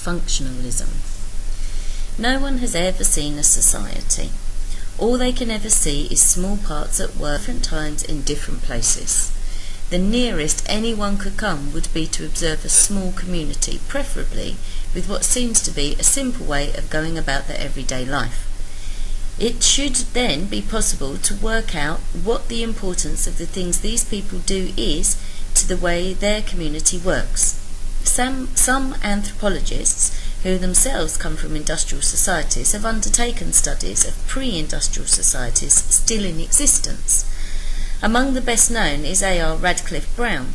functionalism. No one has ever seen a society. All they can ever see is small parts at work, different times in different places. The nearest anyone could come would be to observe a small community, preferably with what seems to be a simple way of going about their everyday life. It should then be possible to work out what the importance of the things these people do is to the way their community works. Some anthropologists, who themselves come from industrial societies, have undertaken studies of pre-industrial societies still in existence. Among the best known is A.R. Radcliffe Brown.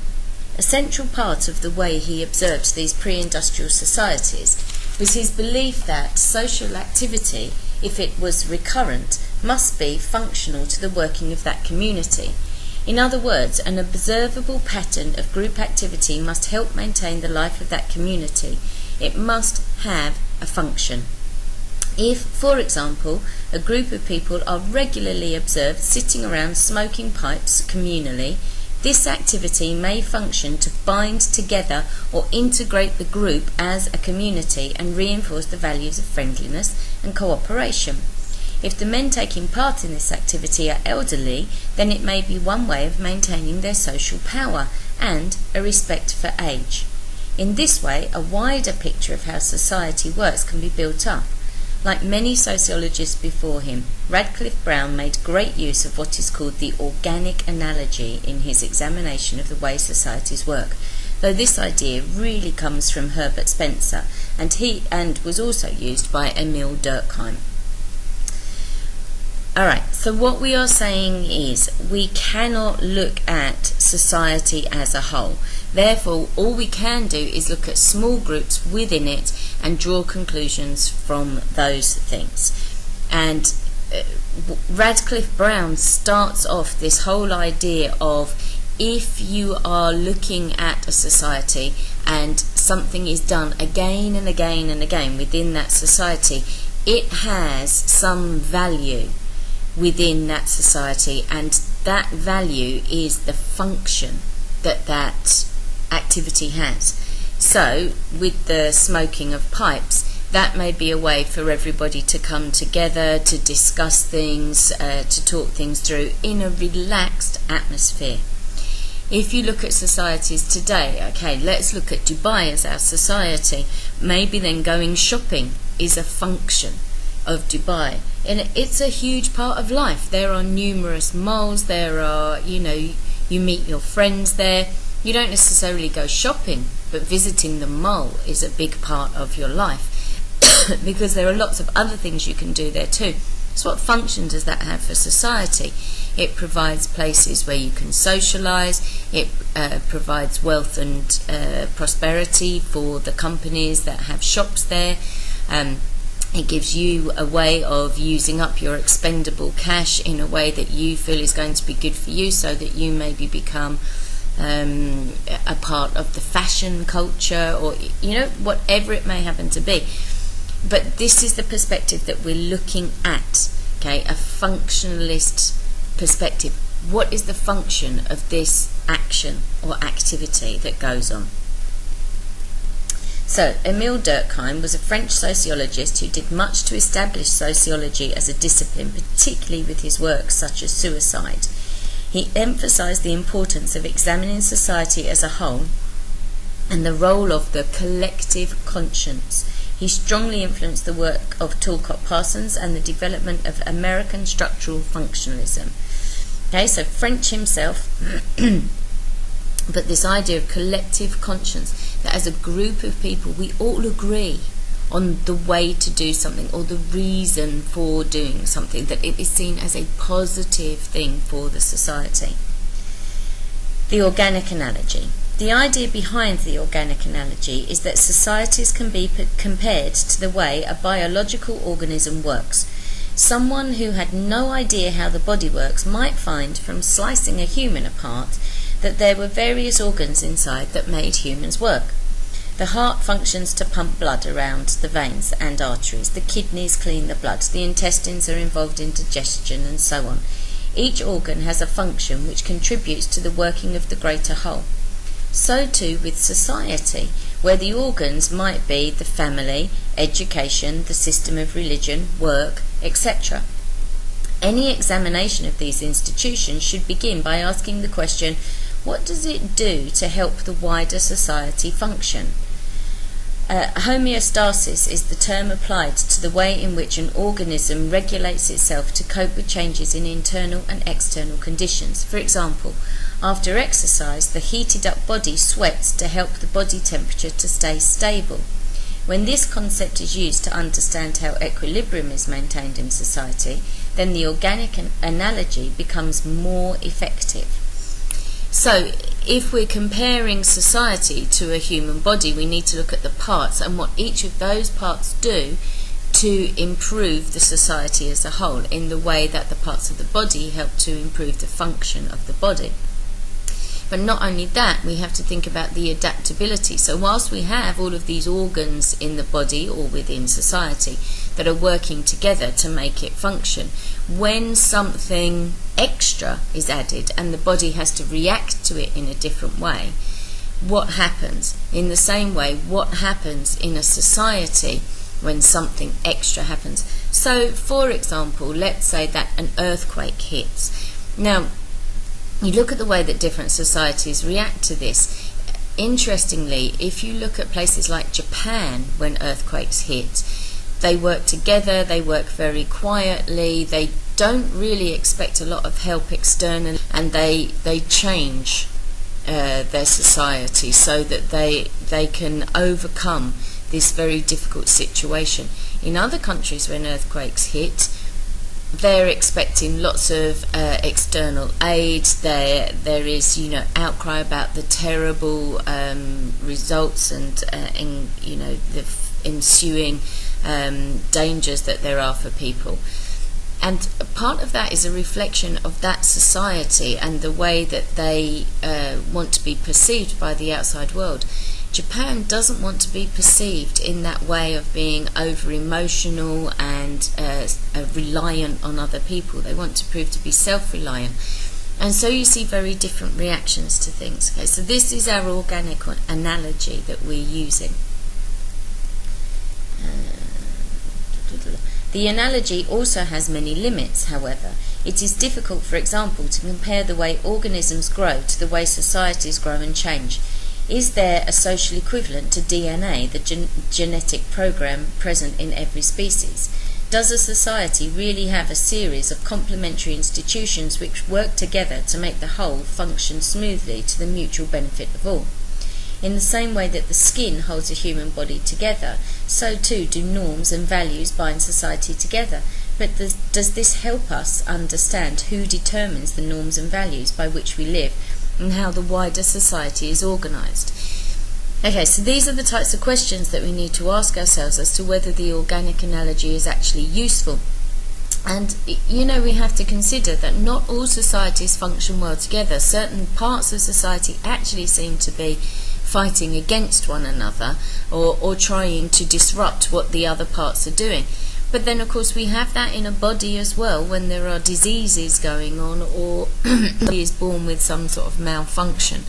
A central part of the way he observed these pre-industrial societies was his belief that social activity, if it was recurrent, must be functional to the working of that community. In other words, an observable pattern of group activity must help maintain the life of that community. It must have a function. If, for example, a group of people are regularly observed sitting around smoking pipes communally, this activity may function to bind together or integrate the group as a community and reinforce the values of friendliness and cooperation. If the men taking part in this activity are elderly, then it may be one way of maintaining their social power and a respect for age. In this way, a wider picture of how society works can be built up. Like many sociologists before him, Radcliffe Brown made great use of what is called the organic analogy in his examination of the way societies work, though this idea really comes from Herbert Spencer and was also used by Emile Durkheim. Alright, so what we are saying is we cannot look at society as a whole. Therefore, all we can do is look at small groups within it and draw conclusions from those things. And Radcliffe Brown starts off this whole idea of, if you are looking at a society and something is done again and again and again within that society, it has some value within that society, and that value is the function that activity has. So with the smoking of pipes, that may be a way for everybody to come together, to discuss things, to talk things through in a relaxed atmosphere. If you look at societies today, okay, let's look at Dubai as our society. Maybe then going shopping is a function of Dubai, and it's a huge part of life. There are numerous malls, there are, you meet your friends there. You don't necessarily go shopping, but visiting the mall is a big part of your life because there are lots of other things you can do there too. So what function does that have for society? It provides places where you can socialise, it provides wealth and prosperity for the companies that have shops there. It gives you a way of using up your expendable cash in a way that you feel is going to be good for you, so that you maybe become a part of the fashion culture, or whatever it may happen to be. But this is the perspective that we're looking at, okay, a functionalist perspective. What is the function of this action or activity that goes on? So, Emile Durkheim was a French sociologist who did much to establish sociology as a discipline, particularly with his works such as Suicide. He emphasised the importance of examining society as a whole and the role of the collective conscience. He strongly influenced the work of Talcott Parsons and the development of American structural functionalism. Okay, so French himself, but this idea of collective conscience, that as a group of people we all agree on the way to do something or the reason for doing something, that it is seen as a positive thing for the society. The organic analogy. The idea behind the organic analogy is that societies can be compared to the way a biological organism works. Someone who had no idea how the body works might find from slicing a human apart that there were various organs inside that made humans work. The heart functions to pump blood around the veins and arteries. The kidneys clean the blood. The intestines are involved in digestion, and so on. Each organ has a function which contributes to the working of the greater whole. So too with society. where the organs might be the family, education, the system of religion, work, etc. Any examination of these institutions should begin by asking the question, what does it do to help the wider society function? Homeostasis is the term applied to the way in which an organism regulates itself to cope with changes in internal and external conditions. For example, after exercise, the heated up body sweats to help the body temperature to stay stable. When this concept is used to understand how equilibrium is maintained in society, then the organic analogy becomes more effective. So, if we're comparing society to a human body, we need to look at the parts and what each of those parts do to improve the society as a whole, in the way that the parts of the body help to improve the function of the body. But not only that, we have to think about the adaptability. So whilst we have all of these organs in the body or within society that are working together to make it function, when something extra is added and the body has to react to it in a different way, what happens? In the same way, what happens in a society when something extra happens? So, for example, let's say that an earthquake hits. Now, you look at the way that different societies react to this. Interestingly, if you look at places like Japan, when earthquakes hit, they work together, they work very quietly, they don't really expect a lot of help externally, and they change their society so that they can overcome this very difficult situation. In other countries, when earthquakes hit, they're expecting lots of external aid. There is, outcry about the terrible results and the ensuing dangers that there are for people. And part of that is a reflection of that society and the way that they want to be perceived by the outside world. Japan doesn't want to be perceived in that way of being over-emotional and reliant on other people. They want to prove to be self-reliant. And so you see very different reactions to things. Okay, so this is our organic analogy that we're using. The analogy also has many limits, however. It is difficult, for example, to compare the way organisms grow to the way societies grow and change. Is there a social equivalent to DNA, the genetic program present in every species? Does a society really have a series of complementary institutions which work together to make the whole function smoothly to the mutual benefit of all? In the same way that the skin holds a human body together, so too do norms and values bind society together. But does this help us understand who determines the norms and values by which we live and how the wider society is organised? Okay, so these are the types of questions that we need to ask ourselves as to whether the organic analogy is actually useful. And, we have to consider that not all societies function well together. Certain parts of society actually seem to be fighting against one another or trying to disrupt what the other parts are doing. But then, of course, we have that in a body as well when there are diseases going on or he is born with some sort of malfunction.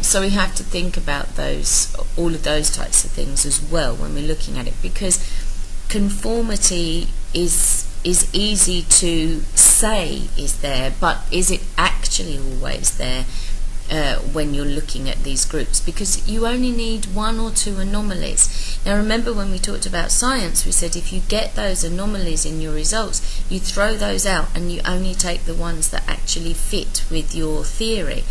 So we have to think about all of those types of things as well when we're looking at it, because conformity is easy to say is there, but is it actually always there when you're looking at these groups? Because you only need one or two anomalies. Now remember, when we talked about science, we said if you get those anomalies in your results, you throw those out and you only take the ones that actually fit with your theory.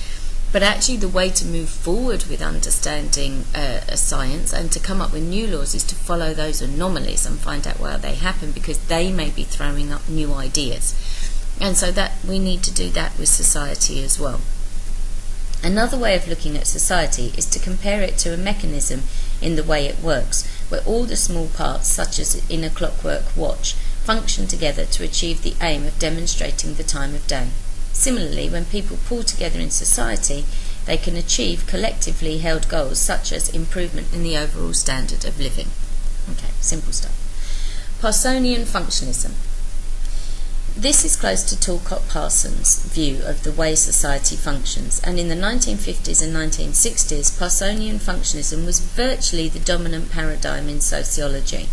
But actually the way to move forward with understanding a science and to come up with new laws is to follow those anomalies and find out why they happen, because they may be throwing up new ideas. And so that we need to do that with society as well. Another way of looking at society is to compare it to a mechanism in the way it works, where all the small parts, such as in a clockwork watch, function together to achieve the aim of demonstrating the time of day. Similarly, when people pull together in society, they can achieve collectively held goals such as improvement in the overall standard of living. Okay, simple stuff. Parsonian functionalism. This is close to Talcott Parsons' view of the way society functions, and in the 1950s and 1960s, Parsonian functionalism was virtually the dominant paradigm in sociology.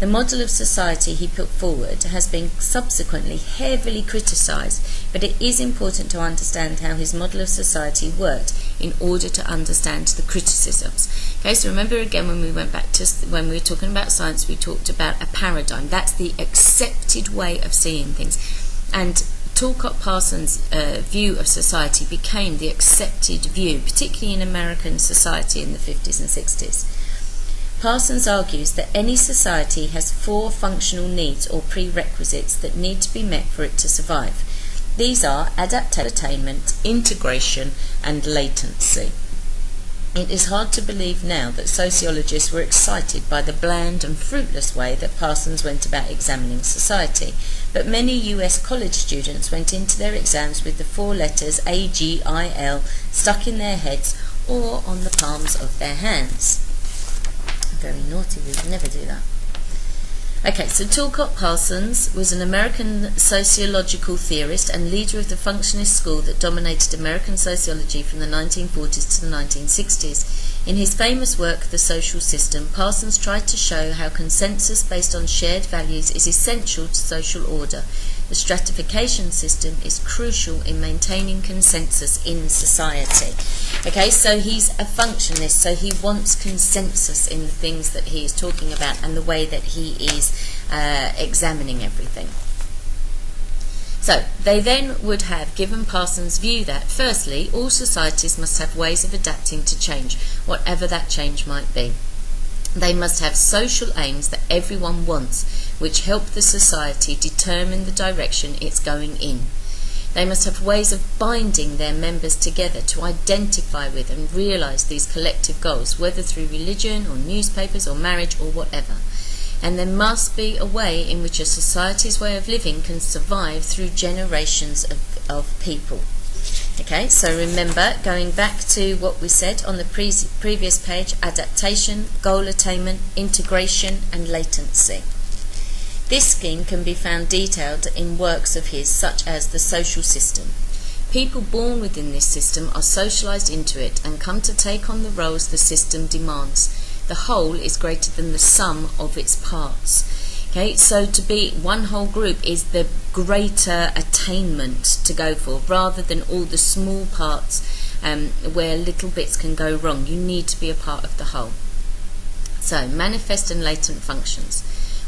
The model of society he put forward has been subsequently heavily criticised, but it is important to understand how his model of society worked in order to understand the criticisms. Okay, so remember again when we went back to when we were talking about science, we talked about a paradigm. That's the accepted way of seeing things. And Talcott Parsons' view of society became the accepted view, particularly in American society in the 50s and 60s. Parsons argues that any society has 4 functional needs or prerequisites that need to be met for it to survive. These are adaptainment, integration, and latency. It is hard to believe now that sociologists were excited by the bland and fruitless way that Parsons went about examining society, but many US college students went into their exams with the 4 letters AGIL stuck in their heads or on the palms of their hands. Very naughty, we would never do that. Okay, so Talcott Parsons was an American sociological theorist and leader of the functionalist school that dominated American sociology from the 1940s to the 1960s. In his famous work, The Social System, Parsons tried to show how consensus based on shared values is essential to social order. The stratification system is crucial in maintaining consensus in society. Okay, so he's a functionalist, so he wants consensus in the things that he is talking about and the way that he is examining everything. So they then would have given Parsons' view that, firstly, all societies must have ways of adapting to change, whatever that change might be. They must have social aims that everyone wants, which help the society determine the direction it's going in. They must have ways of binding their members together to identify with and realise these collective goals, whether through religion or newspapers or marriage or whatever. And there must be a way in which a society's way of living can survive through generations of people. Okay, so remember, going back to what we said on the previous page, adaptation, goal attainment, integration and latency. This scheme can be found detailed in works of his such as The Social System. People born within this system are socialised into it and come to take on the roles the system demands. The whole is greater than the sum of its parts. Okay, so to be one whole group is the greater attainment to go for, rather than all the small parts where little bits can go wrong. You need to be a part of the whole. So, manifest and latent functions.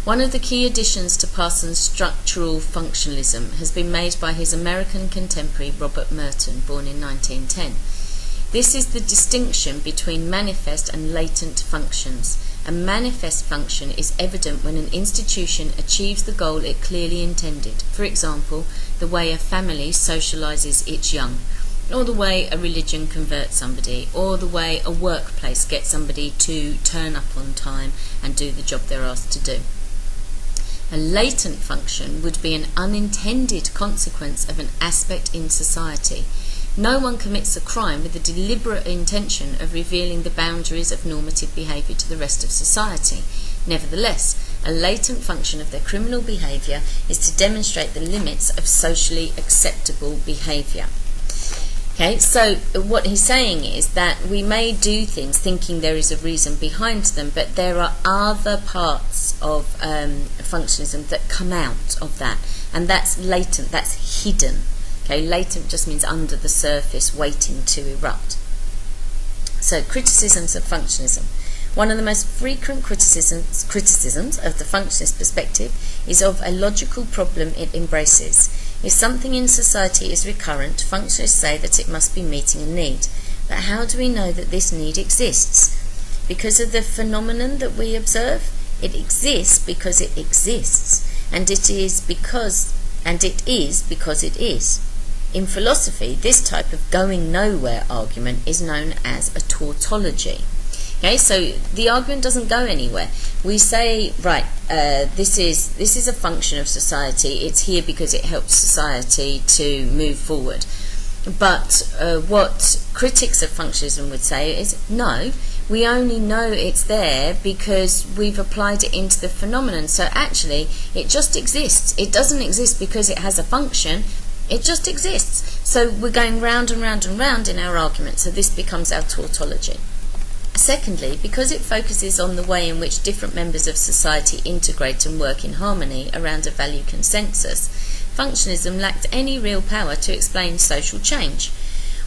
One of the key additions to Parsons' structural functionalism has been made by his American contemporary Robert Merton, born in 1910. This is the distinction between manifest and latent functions. A manifest function is evident when an institution achieves the goal it clearly intended. For example, the way a family socialises its young, or the way a religion converts somebody, or the way a workplace gets somebody to turn up on time and do the job they're asked to do. A latent function would be an unintended consequence of an aspect in society. No one commits a crime with the deliberate intention of revealing the boundaries of normative behaviour to the rest of society. Nevertheless, a latent function of their criminal behaviour is to demonstrate the limits of socially acceptable behaviour. Okay, so what he's saying is that we may do things thinking there is a reason behind them, but there are other parts of functionalism that come out of that, and that's latent, that's hidden. Okay, latent just means under the surface, waiting to erupt. So, criticisms of functionalism. One of the most frequent criticisms of the functionalist perspective is of a logical problem it embraces. If something in society is recurrent, functionalists say that it must be meeting a need. But how do we know that this need exists? Because of the phenomenon that we observe? It exists because it exists, and it is because it is. In philosophy, this type of going nowhere argument is known as a tautology. Okay, so the argument doesn't go anywhere. We say, right, this is a function of society. It's here because it helps society to move forward. But what critics of functionalism would say is, no, We only know it's there because we've applied it into the phenomenon. So actually, it just exists. It doesn't exist because it has a function. It just exists. So we're going round and round and round in our argument. So this becomes our tautology. Secondly, because it focuses on the way in which different members of society integrate and work in harmony around a value consensus, functionalism lacked any real power to explain social change.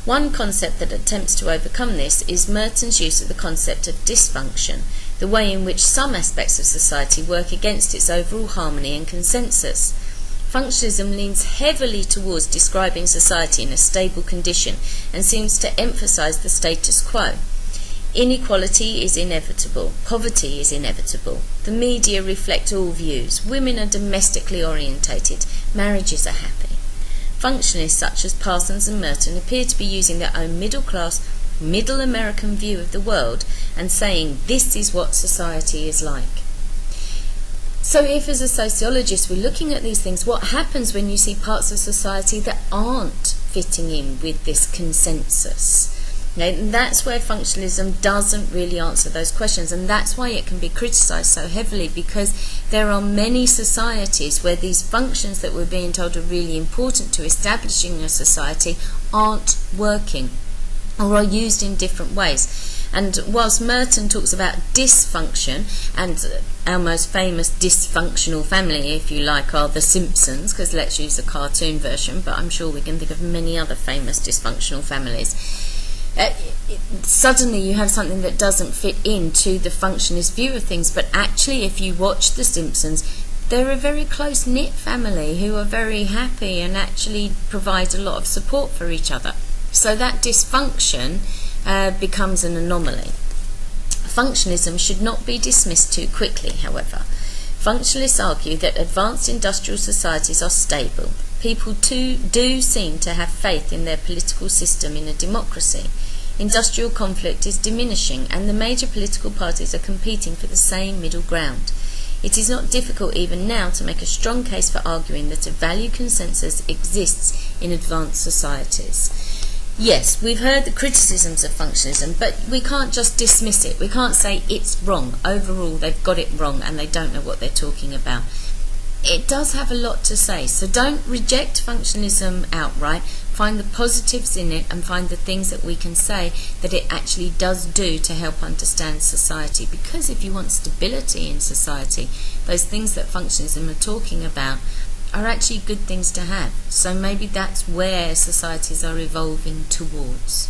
One concept that attempts to overcome this is Merton's use of the concept of dysfunction, the way in which some aspects of society work against its overall harmony and consensus. Functionalism leans heavily towards describing society in a stable condition and seems to emphasize the status quo. Inequality is inevitable. Poverty is inevitable. The media reflect all views. Women are domestically orientated. Marriages are happy. Functionalists such as Parsons and Merton appear to be using their own middle-class, middle American view of the world and saying this is what society is like. So if as a sociologist we're looking at these things, what happens when you see parts of society that aren't fitting in with this consensus? Now, that's where functionalism doesn't really answer those questions, and that's why it can be criticised so heavily, because there are many societies where these functions that we're being told are really important to establishing a society aren't working or are used in different ways. And whilst Merton talks about dysfunction, and our most famous dysfunctional family, if you like, are the Simpsons, because let's use a cartoon version, but I'm sure we can think of many other famous dysfunctional families. Suddenly you have something that doesn't fit into the functionist view of things, but actually if you watch The Simpsons, they're a very close-knit family who are very happy and actually provide a lot of support for each other. So that dysfunction becomes an anomaly. Functionalism should not be dismissed too quickly, however. Functionalists argue that advanced industrial societies are stable. People too do seem to have faith in their political system in a democracy. Industrial conflict is diminishing, and the major political parties are competing for the same middle ground. It is not difficult even now to make a strong case for arguing that a value consensus exists in advanced societies. Yes, we've heard the criticisms of functionalism, but we can't just dismiss it. We can't say it's wrong. Overall, they've got it wrong and they don't know what they're talking about. It does have a lot to say, so don't reject functionalism outright. Find the positives in it and find the things that we can say that it actually does do to help understand society. Because if you want stability in society, those things that functionalism are talking about are actually good things to have. So maybe that's where societies are evolving towards.